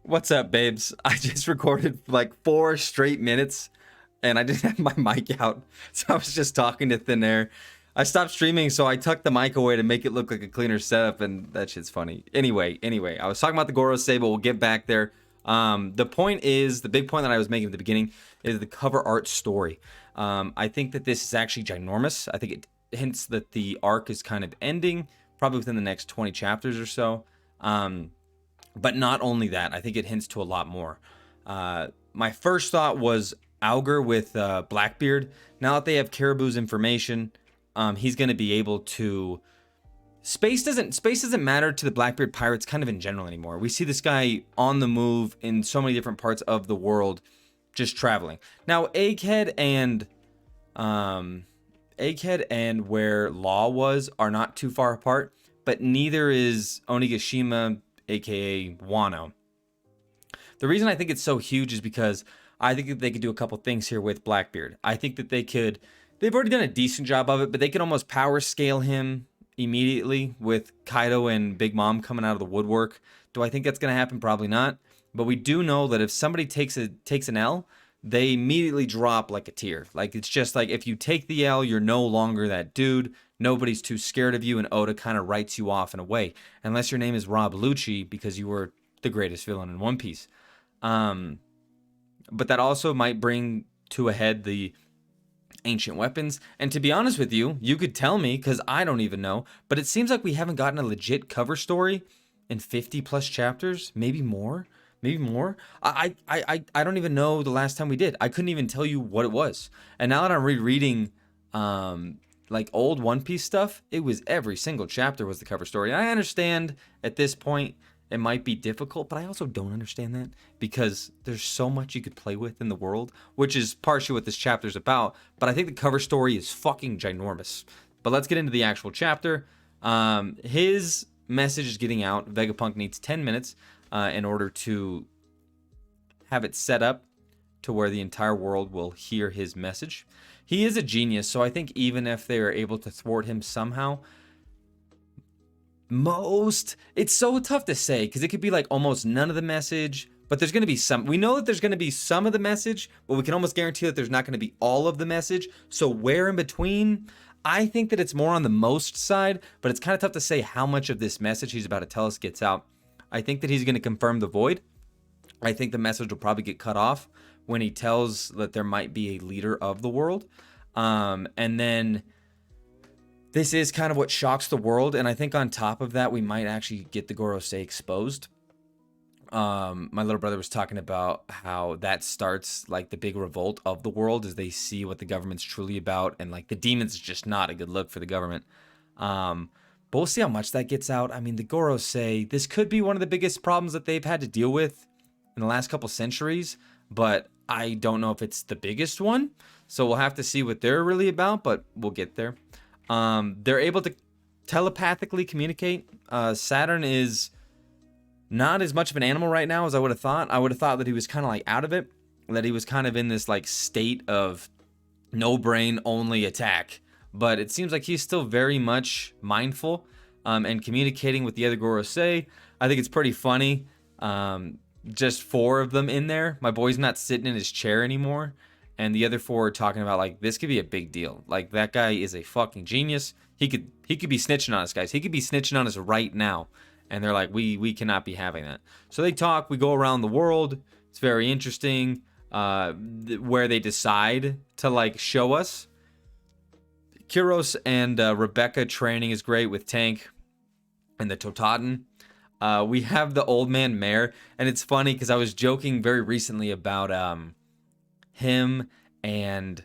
What's up, babes? I just recorded like 4 straight minutes and I didn't have my mic out. So I was just talking to thin air. I stopped streaming, so I tucked the mic away to make it look like a cleaner setup, and that shit's funny. Anyway, I was talking about the Gorosei, but we'll get back there. The point is, the big point that I was making at the beginning is the cover art story. I think that this is actually ginormous. I think it hints that the arc is kind of ending, probably within the next 20 chapters or so. But not only that, I think it hints to a lot more. My first thought was Augur with Blackbeard. Now that they have Caribou's information, he's going to be able to. Space doesn't matter to the Blackbeard pirates kind of in general anymore. We see this guy on the move in so many different parts of the world, just traveling. Now Egghead and where Law was are not too far apart, but neither is Onigashima, aka Wano. The reason I think it's so huge is because I think that they could do a couple things here with Blackbeard. I think that they've already done a decent job of it, but they could almost power scale him immediately with Kaido and Big Mom coming out of the woodwork. Do I think that's going to happen? Probably not. But we do know that if somebody takes an L, they immediately drop like a tier. Like, it's just like, if you take the L, you're no longer that dude. Nobody's too scared of you, and Oda kind of writes you off in a way. Unless your name is Rob Lucci, because you were the greatest villain in One Piece. But that also might bring to a head the ancient weapons. And to be honest with you, you could tell me, because I don't even know, but it seems like we haven't gotten a legit cover story in 50 plus chapters, maybe more. I don't even know the last time we did. I couldn't even tell you what it was. And now that I'm rereading like old One Piece stuff, it was every single chapter was the cover story. And I understand at this point it might be difficult, but I also don't understand that, because there's so much you could play with in the world, which is partially what this chapter is about. But I think the cover story is fucking ginormous. But let's get into the actual chapter. His message is getting out. Vegapunk needs 10 minutes in order to have it set up to where the entire world will hear his message. He is a genius, so I think even if they are able to thwart him somehow, it's so tough to say, because it could be like almost none of the message, but there's going to be some. We know that there's going to be some of the message, but we can almost guarantee that there's not going to be all of the message. So where in between? I think that it's more on the most side, but it's kind of tough to say how much of this message he's about to tell us gets out. I think that he's going to confirm the void. I think the message will probably get cut off when he tells that there might be a leader of the world. And then this is kind of what shocks the world. And I think on top of that, we might actually get the Gorosei exposed. My little brother was talking about how that starts like the big revolt of the world as they see what the government's truly about. And like the demons is just not a good look for the government. But we'll see how much that gets out. I mean, the Gorosei, this could be one of the biggest problems that they've had to deal with in the last couple centuries, but I don't know if it's the biggest one. So we'll have to see what they're really about, but we'll get there. They're able to telepathically communicate. Saturn is not as much of an animal right now as I would have thought. I would have thought that he was kind of like out of it, that he was kind of in this like state of no brain, only attack. But it seems like he's still very much mindful and communicating with the other Gorosei. I think it's pretty funny. Just 4 of them in there. My boy's not sitting in his chair anymore. And the other 4 are talking about like, this could be a big deal. Like, that guy is a fucking genius. He could be snitching on us, guys. He could be snitching on us right now. And they're like, we cannot be having that. So they talk. We go around the world. It's very interesting where they decide to like show us. Kuros and Rebecca training is great with Tank and the Totaten. We have the old man Mare, and it's funny because I was joking very recently about him, and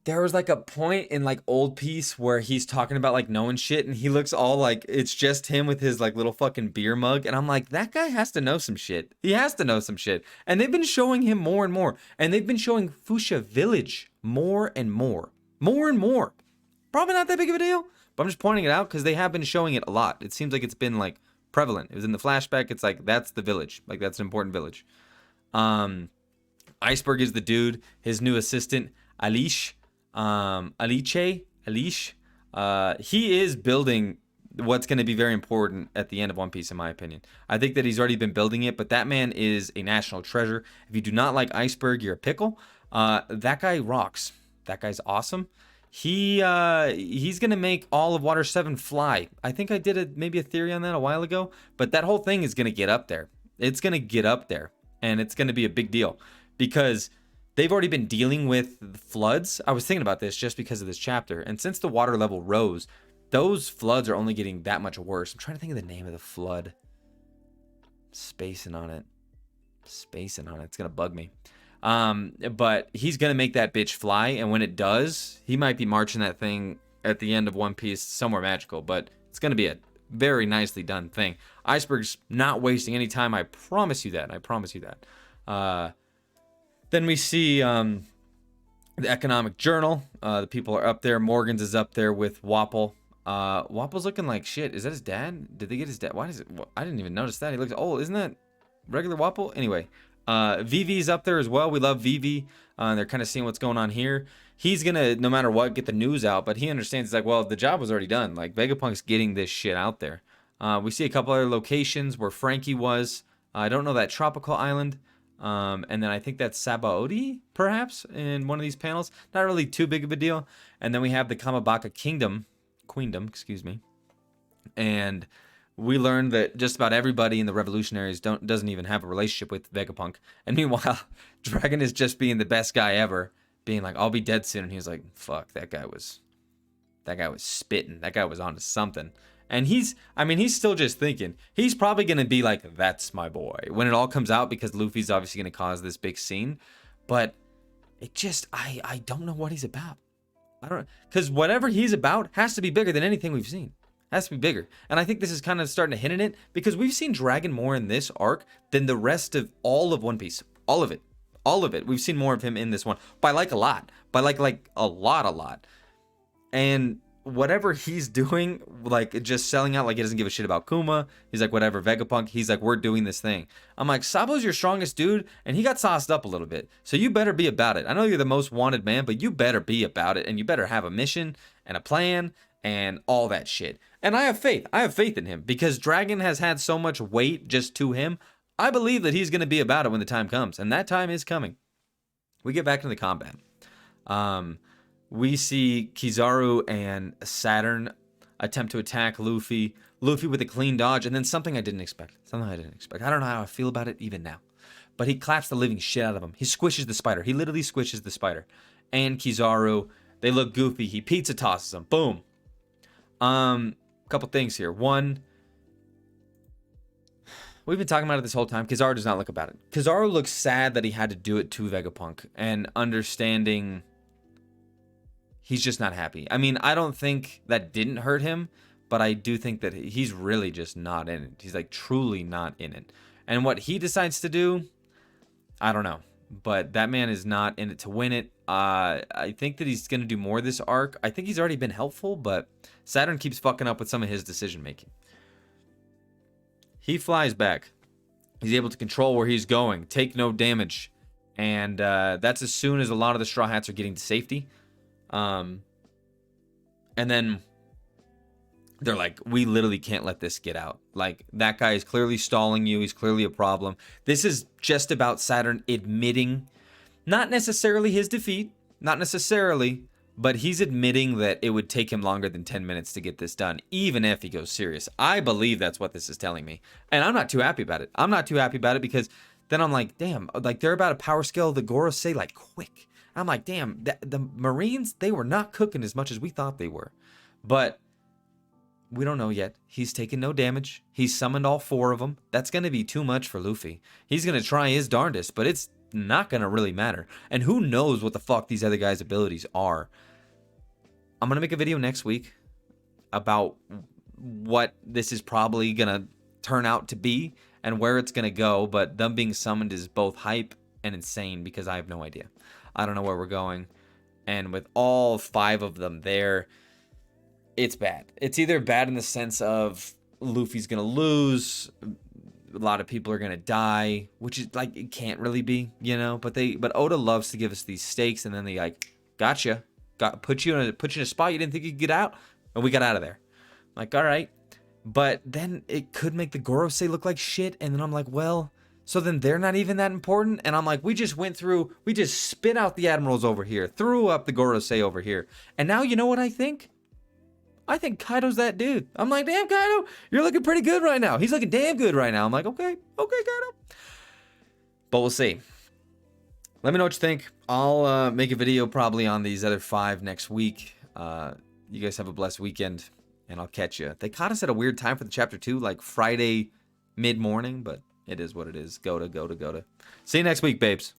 there was like a point in like Old Piece where he's talking about like knowing shit, and he looks all like it's just him with his like little fucking beer mug, and I'm like, that guy has to know some shit. He has to know some shit, and they've been showing him more and more, and they've been showing Fuchsia Village more and more. Probably not that big of a deal, but I'm just pointing it out because they have been showing it a lot. It seems like it's been like prevalent. It was in the flashback. It's like, that's the village. Like, that's an important village. Iceberg is the dude. His new assistant, Alish. He is building what's going to be very important at the end of One Piece, in my opinion. I think that he's already been building it, but that man is a national treasure. If you do not like Iceberg, you're a pickle. That guy rocks. That guy's awesome. He's gonna make all of Water 7 fly. I think I did maybe a theory on that a while ago, but that whole thing is gonna get up there. It's gonna get up there, and it's gonna be a big deal because they've already been dealing with the floods. I was thinking about this just because of this chapter, and since the water level rose, those floods are only getting that much worse. I'm trying to think of the name of the flood. Spacing on it. It's gonna bug me. But he's gonna make that bitch fly, and when it does, he might be marching that thing at the end of One Piece somewhere magical, but it's gonna be a very nicely done thing. Iceberg's not wasting any time, I promise you that. Then we see the Economic Journal. The people are up there. Morgans is up there with Wapol. Wapol's looking like shit. Is that his dad? Did they get his dad? Why does it? I didn't even notice that. He looks old. Isn't that regular Wapol? Anyway. VV's up there as well. We love VV. They're kind of seeing what's going on here. He's gonna, no matter what, get the news out, but he understands, it's like, well, the job was already done. Like, Vegapunk's getting this shit out there. We see a couple other locations where Frankie was. I don't know that tropical island. And then I think that's Sabaody, perhaps, in one of these panels. Not really too big of a deal. And then we have the Kamabaka Queendom, excuse me. And we learned that just about everybody in the Revolutionaries doesn't even have a relationship with Vegapunk. And meanwhile, Dragon is just being the best guy ever, being like, I'll be dead soon. And he was like, fuck, that guy was spitting. That guy was onto something. And he's still just thinking. He's probably going to be like, that's my boy, when it all comes out, because Luffy's obviously going to cause this big scene. But it just, I don't know what he's about. I don't know. Because whatever he's about has to be bigger than anything we've seen. Has to be bigger. And I think this is kind of starting to hint at it, because we've seen Dragon more in this arc than the rest of all of One Piece. All of it. We've seen more of him in this one by like a lot. By like a lot. And whatever he's doing, like just selling out, like he doesn't give a shit about Kuma. He's like, whatever, Vegapunk. He's like, we're doing this thing. I'm like, Sabo's your strongest dude, and he got sauced up a little bit. So you better be about it. I know you're the most wanted man, but you better be about it, and you better have a mission and a plan and all that shit. And I have faith. I have faith in him, because Dragon has had so much weight just to him. I believe that he's going to be about it when the time comes, and that time is coming. We get back into the combat. We see Kizaru and Saturn attempt to attack Luffy. Luffy with a clean dodge, and then something I didn't expect. I don't know how I feel about it even now. But he claps the living shit out of him. He squishes the spider. He literally squishes the spider. And Kizaru, they look goofy. He pizza tosses them. Boom. Couple things here. One, we've been talking about it this whole time. Kizaru does not look about it. Kizaru looks sad that he had to do it to Vegapunk, and understanding he's just not happy. I mean, I don't think that didn't hurt him, but I do think that he's really just not in it. He's like truly not in it. And what he decides to do, I don't know. But that man is not in it to win it. I think that he's going to do more this arc. I think he's already been helpful, but Saturn keeps fucking up with some of his decision making. He flies back. He's able to control where he's going, take no damage. And that's as soon as a lot of the Straw Hats are getting to safety. And then they're like, we literally can't let this get out. Like, that guy is clearly stalling you. He's clearly a problem. This is just about Saturn admitting, not necessarily his defeat, not necessarily, but he's admitting that it would take him longer than 10 minutes to get this done, even if he goes serious. I believe that's what this is telling me. And I'm not too happy about it. Because then I'm like, damn, like they're about a power scale. The Goros say like quick. I'm like, damn, the Marines, they were not cooking as much as we thought they were. But we don't know yet. He's taken no damage. He's summoned all 4 of them. That's going to be too much for Luffy. He's going to try his darndest, but it's not going to really matter. And who knows what the fuck these other guys' abilities are. I'm going to make a video next week about what this is probably going to turn out to be and where it's going to go. But them being summoned is both hype and insane, because I have no idea. I don't know where we're going. And with all 5 of them there, it's bad. It's either bad in the sense of Luffy's going to lose, a lot of people are going to die, which is like, it can't really be, you know, but Oda loves to give us these stakes, and then they like, gotcha, put you in a spot you didn't think you could get out, and we got out of there. I'm like, all right. But then it could make the Gorosei look like shit, and then I'm like, well, so then they're not even that important. And I'm like, we just spit out the admirals over here, threw up the Gorosei over here, and now you know what I think? I think Kaido's that dude. I'm like, damn, Kaido, you're looking pretty good right now. He's looking damn good right now. I'm like, okay, Kaido. But we'll see. Let me know what you think. I'll make a video probably on these other 5 next week. You guys have a blessed weekend, and I'll catch you. They caught us at a weird time for the chapter 2, like Friday mid-morning, but it is what it is. Go to. See you next week, babes.